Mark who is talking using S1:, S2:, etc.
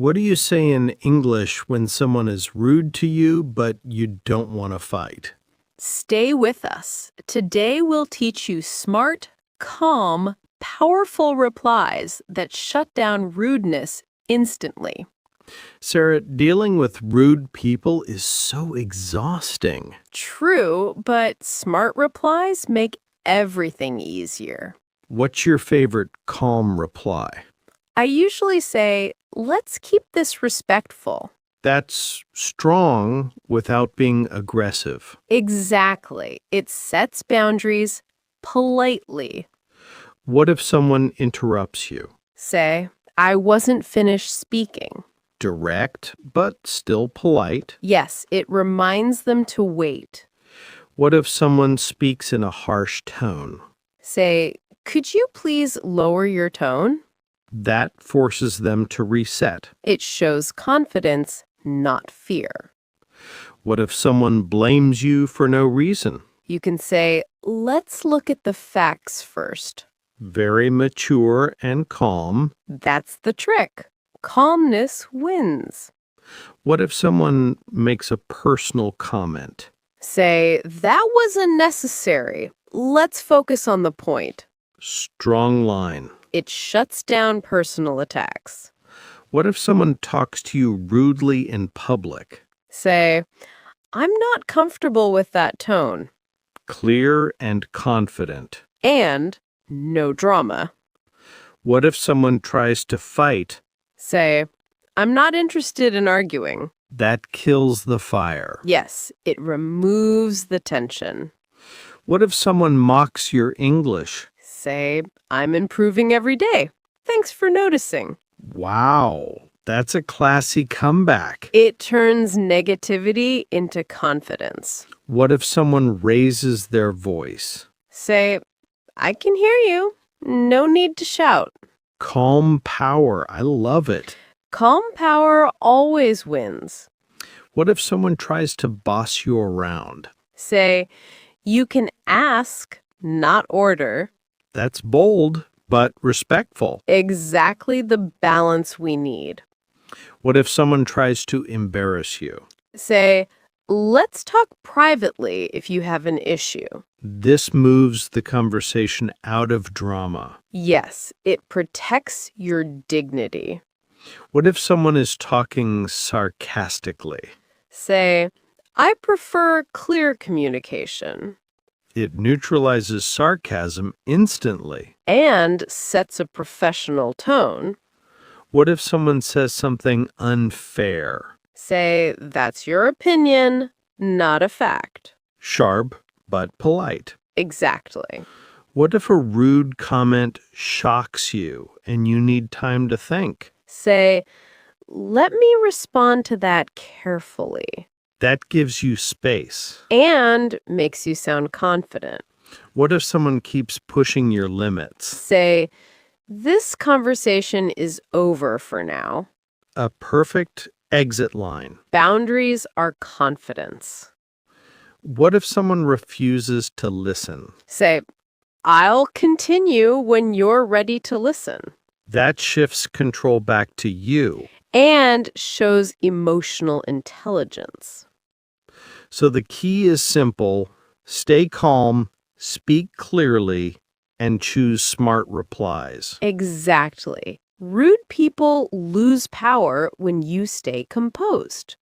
S1: What do you say in English when someone is rude to you, but you don't want to fight?
S2: Stay with us. Today we'll teach you smart, calm, powerful replies that shut down rudeness instantly.
S1: Sarah, dealing with rude people is so exhausting.
S2: True, but smart replies make everything easier.
S1: What's your favorite calm reply?
S2: I usually say, let's keep this respectful.
S1: That's strong without being aggressive.
S2: Exactly. It sets boundaries politely.
S1: What if someone interrupts you?
S2: Say, I wasn't finished speaking.
S1: Direct, but still polite.
S2: Yes, it reminds them to wait.
S1: What if someone speaks in a harsh tone?
S2: Say, could you please lower your tone?
S1: That forces them to reset.
S2: It shows confidence, not fear.
S1: What if someone blames you for no reason?
S2: You can say, let's look at the facts first.
S1: Very mature and calm.
S2: That's the trick. Calmness wins.
S1: What if someone makes a personal comment?
S2: Say, that was unnecessary. Let's focus on the point.
S1: Strong line.
S2: It shuts down personal attacks.
S1: What if someone talks to you rudely in public?
S2: Say, I'm not comfortable with that tone.
S1: Clear and confident.
S2: And no drama.
S1: What if someone tries to fight?
S2: Say, I'm not interested in arguing.
S1: That kills the fire.
S2: Yes, it removes the tension.
S1: What if someone mocks your English?
S2: Say, I'm improving every day. Thanks for noticing.
S1: Wow, that's a classy comeback.
S2: It turns negativity into confidence.
S1: What if someone raises their voice?
S2: Say, I can hear you. No need to shout.
S1: Calm power. I love it.
S2: Calm power always wins.
S1: What if someone tries to boss you around?
S2: Say, you can ask, not order.
S1: That's bold, but respectful.
S2: Exactly the balance we need.
S1: What if someone tries to embarrass you?
S2: Say, let's talk privately if you have an issue.
S1: This moves the conversation out of drama.
S2: Yes, it protects your dignity.
S1: What if someone is talking sarcastically?
S2: Say, I prefer clear communication.
S1: It neutralizes sarcasm instantly.
S2: And sets a professional tone.
S1: What if someone says something unfair?
S2: Say, that's your opinion, not a fact.
S1: Sharp, but polite.
S2: Exactly.
S1: What if a rude comment shocks you and you need time to think?
S2: Say, let me respond to that carefully.
S1: That gives you space.
S2: And makes you sound confident.
S1: What if someone keeps pushing your limits?
S2: Say, this conversation is over for now.
S1: A perfect exit line.
S2: Boundaries are confidence.
S1: What if someone refuses to listen?
S2: Say, I'll continue when you're ready to listen.
S1: That shifts control back to you.
S2: And shows emotional intelligence.
S1: So the key is simple. Stay calm, speak clearly, and choose smart replies.
S2: Exactly. Rude people lose power when you stay composed.